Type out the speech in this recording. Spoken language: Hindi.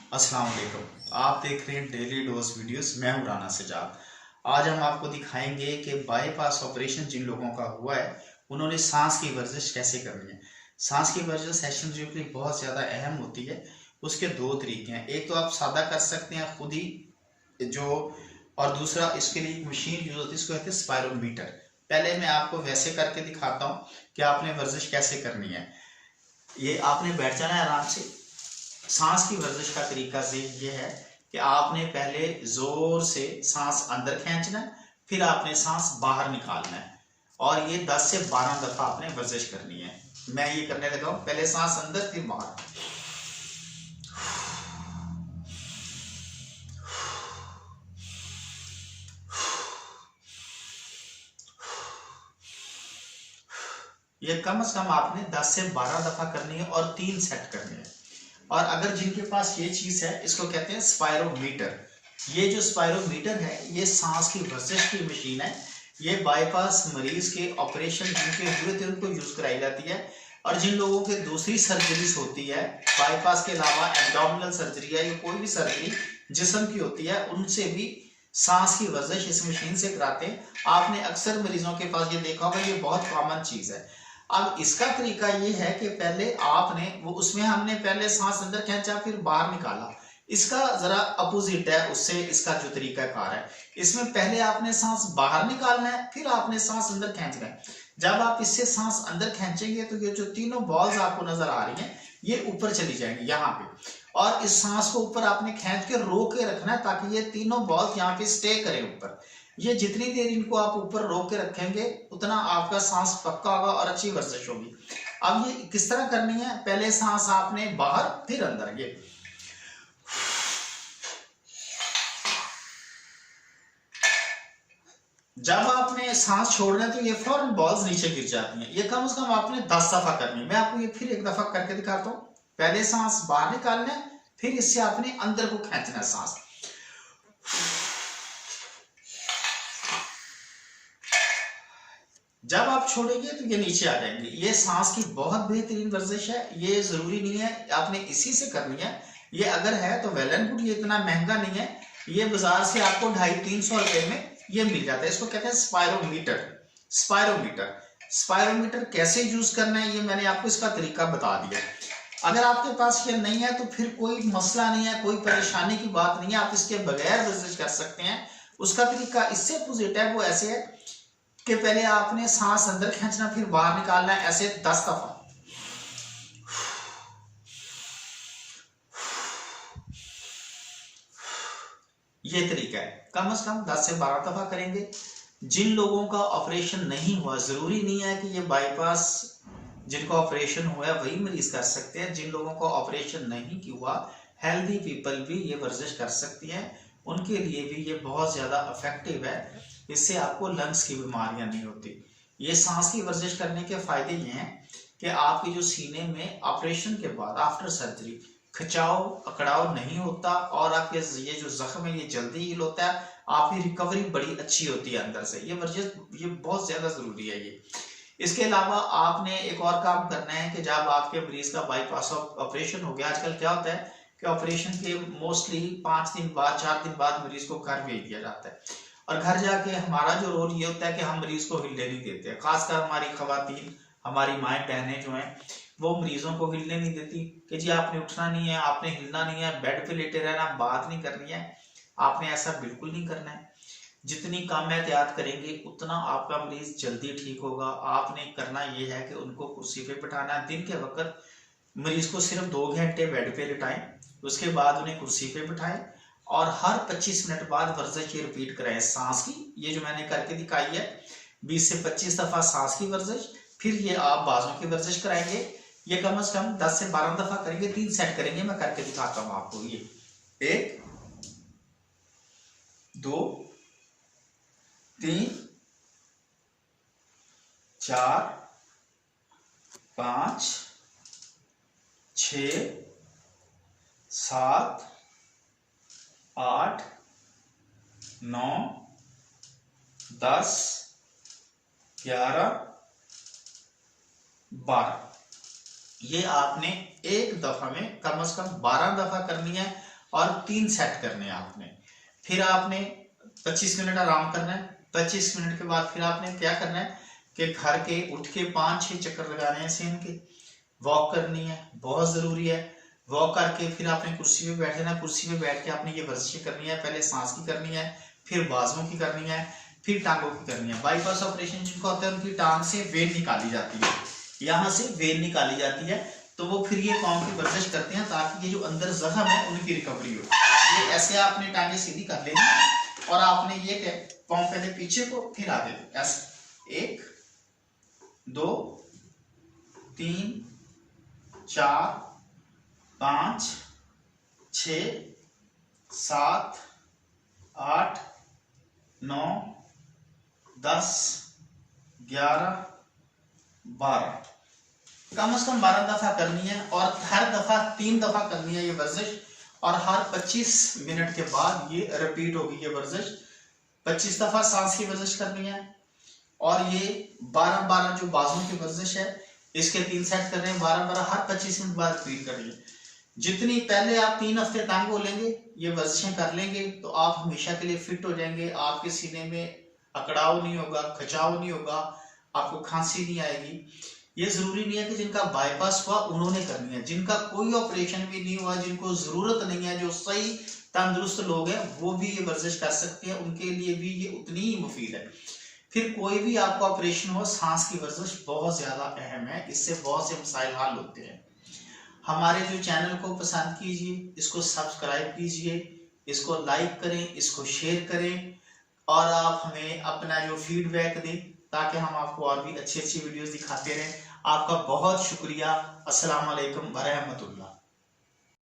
अस्सलाम वालेकुम। आप देख रहे हैं डेली डोज वीडियोस। मैं हूं राना सजाद। आज हम आपको दिखाएंगे कि बाईपास ऑपरेशन जिन लोगों का हुआ है उन्होंने सांस की वर्जिश कैसे करनी है। सांस की वर्जिश सेशन जो कि बहुत ज़्यादा अहम होती है। उसके दो तरीके हैं, एक तो आप सादा कर सकते हैं खुद ही जो, और दूसरा इसके लिए एक मशीन यूज होती है, इसको कहते हैं स्पायरोमीटर। पहले मैं आपको वैसे करके दिखाता हूँ कि आपने वर्जिश कैसे करनी है। ये आपने बैठ जाना है आराम से। सांस की वर्जिश का तरीका से ये है कि आपने पहले जोर से सांस अंदर खींचना है, फिर आपने सांस बाहर निकालना है, और ये 10 से 12 दफा आपने वर्जिश करनी है। मैं ये करने लगा हूं, पहले सांस अंदर फिर बाहर। ये कम से कम आपने 10 से 12 दफा करनी है और 3 सेट करने हैं। और अगर जिनके पास ये चीज है, इसको कहते हैं स्पायरोमीटर। ये जो स्पायरोमीटर है ये सांस की वर्जिश की मशीन है। ये बाईपास मरीज के ऑपरेशन जिनके हुए थे उनको यूज कराई जाती है। और जिन लोगों के दूसरी सर्जरीज होती है बाईपास के अलावा, एब्डोमिनल सर्जरी है या कोई भी सर्जरी जिस्म की होती है, उनसे भी सांस की वर्जिश इस मशीन से कराते हैं। आपने अक्सर मरीजों के पास ये देखा होगा, ये बहुत कॉमन चीज है। अब इसका तरीका ये है कि पहले आपने वो, उसमें हमने पहले सांस अंदर खींचा फिर बाहर निकाला। इसका जरा अपोजिट है उससे, इसका जो तरीका कार है, इसमें पहले आपने सांस बाहर निकालना है फिर आपने सांस अंदर खींचना है। जब आप इससे सांस अंदर खींचेंगे तो ये जो तीनों बॉल्स आपको नजर आ रही हैं ये ऊपर चली जाएंगी यहाँ पे, और इस सांस को ऊपर आपने खींच के रोक के रखना है ताकि ये तीनों बॉल्स यहाँ पे स्टे करें ऊपर। ये जितनी देर इनको आप ऊपर रोक के रखेंगे उतना आपका सांस पक्का होगा और अच्छी वर्जिश होगी। अब ये किस तरह करनी है, पहले सांस आपने बाहर फिर अंदर। ये जब आपने सांस छोड़ना है तो ये फौरन बॉल्स नीचे गिर जाती हैं। ये कम से कम आपने 10 दफा करनी है। मैं आपको ये फिर एक दफा करके दिखाता हूं। पहले सांस बाहर निकालना है, फिर इससे आपने अंदर को खींचना है सांस। जब आप छोड़ेंगे तो ये नीचे आ जाएंगे। ये सांस की बहुत बेहतरीन वर्जिश है। ये जरूरी नहीं है आपने इसी से करनी है, ये अगर है तो वेल एंड गुड। ये इतना महंगा नहीं है, ये बाजार से आपको 250-300 रुपए में ये मिल जाता है। इसको कहते हैं स्पायरोमीटर। स्पायरोमीटर स्पायरोमीटर कैसे यूज करना है ये मैंने आपको इसका तरीका बता दिया। अगर आपके पास ये नहीं है तो फिर कोई मसला नहीं है, कोई परेशानी की बात नहीं है, आप इसके बगैर वर्जिश कर सकते हैं। उसका तरीका इससे अपोजिट है। वो ऐसे है कि पहले आपने सांस अंदर खींचना फिर बाहर निकालना है, ऐसे 10 दफा। ये तरीका है, कम से कम 10 से 12 दफा करेंगे। जिन लोगों का ऑपरेशन नहीं हुआ, जरूरी नहीं है कि ये बाईपास जिनका ऑपरेशन हुआ है वही मरीज कर सकते हैं। जिन लोगों का ऑपरेशन नहीं हुआ, हेल्दी पीपल भी ये वर्जिश कर सकती हैं, उनके लिए भी ये बहुत ज्यादा इफेक्टिव है। इससे आपको लंग्स की बीमारियां नहीं होती। ये सांस की वर्जिश करने के फायदे ये हैं कि आपके जो सीने में ऑपरेशन के बाद आफ्टर सर्जरी खिंचाव अकड़ाव नहीं होता, और आपके ये जो जख्म है ये जल्दी हील होता है। आपकी रिकवरी बड़ी अच्छी होती है अंदर से। ये वर्जिश ये बहुत ज्यादा जरूरी है ये। इसके अलावा आपने एक और काम करना है कि जब आपके मरीज का बाईपास ऑपरेशन हो गया, आजकल क्या होता है कि ऑपरेशन के मोस्टली 5 दिन बाद 4 दिन बाद मरीज को घर भेज दिया जाता है, और घर जाके हमारा जो रोल ये होता है कि हम मरीज को हिलने नहीं देते। खासकर हमारी खवातीन, हमारी माएँ बहनें जो हैं वो मरीजों को हिलने नहीं देती कि जी आपने उठना नहीं है, आपने हिलना नहीं है, बेड पे लेटे रहना, बात नहीं करनी है। आपने ऐसा बिल्कुल नहीं करना है। जितनी कम एहतियात करेंगे उतना आपका मरीज जल्दी ठीक होगा। आपने करना यह है कि उनको कुर्सी पे बिठाना है। दिन के वक्त मरीज को सिर्फ 2 घंटे बेड पे लिटाएं, उसके बाद उन्हें कुर्सी पे बिठाएं, और हर 25 मिनट बाद वर्जिश ये रिपीट कराएं सांस की। ये जो मैंने करके दिखाई है 20 से 25 दफा सांस की वर्जिश, फिर ये आप बाजों की वर्जिश कराएंगे। ये कम से कम 10 से 12 दफा करेंगे, 3 सेट करेंगे। मैं करके दिखाता हूं आपको। ये 1 2 3 4 5 6 7 8 9 10 11 12। ये आपने एक दफा में कम से कम 12 दफा करनी है, और 3 सेट करने हैं आपने। फिर आपने 25 मिनट आराम करना है। 25 मिनट के बाद फिर आपने क्या करना है कि घर के उठ के 5-6 चक्कर लगाने हैं सेम के। वॉक करनी है, बहुत जरूरी है। वॉक करके फिर आपने कुर्सी पे बैठना है। कुर्सी पे बैठ के आपने ये वर्जिशें करनी है। पहले सांस की करनी है, फिर बाजुओं की करनी है, फिर टांगों की करनी है। बाईपास ऑपरेशन जिनको होता है उनकी टांग से वेन निकाली जाती है, यहाँ से वेन निकाली जाती है, तो वो फिर ये पाँव की वर्जिश करते हैं ताकि ये जो अंदर जख्म है उनकी रिकवरी हो। ये ऐसे आपने टांगे सीधी कर लेनी और आपने ये पाँव पहले पीछे को फिर आगे, ऐसे 1 2 3 4 5 6 7 8 9 10 11 12, कम से कम 12 दफा करनी है और हर दफा 3 दफा करनी है ये वर्जिश। और हर 25 मिनट के बाद ये रिपीट होगी ये वर्जिश। 25 दफा सांस की वर्जिश करनी है और ये 12-12 जो बाजुओं की वर्जिश है इसके 3 सेट कर रहे हैं। 12-12 हर 25 मिनट बाद रिपीट करिए। जितनी पहले आप 3 हफ्ते टांगो लेंगे, ये वर्जिशें कर लेंगे, तो आप हमेशा के लिए फिट हो जाएंगे। आपके सीने में अकड़ाव नहीं होगा, खिंचाव नहीं होगा, आपको खांसी नहीं आएगी। ये जरूरी नहीं है कि जिनका बाईपास हुआ उन्होंने करनी है, जिनका कोई ऑपरेशन भी नहीं हुआ, जिनको जरूरत नहीं है, जो सही तंदुरुस्त लोग हैं, वो भी ये वर्जिश कर सकते हैं। उनके लिए भी ये उतनी ही मुफीद है। फिर कोई भी आपका ऑपरेशन हो, सांस की वर्जिश बहुत ज्यादा अहम है, इससे बहुत से मसाइल हल होते हैं। हमारे जो चैनल को पसंद कीजिए, इसको सब्सक्राइब कीजिए, इसको लाइक करें, इसको शेयर करें और आप हमें अपना जो फीडबैक दें ताकि हम आपको और भी अच्छी अच्छी वीडियोस दिखाते रहें। आपका बहुत शुक्रिया। अस्सलाम वालेकुम व रहमतुल्लाह।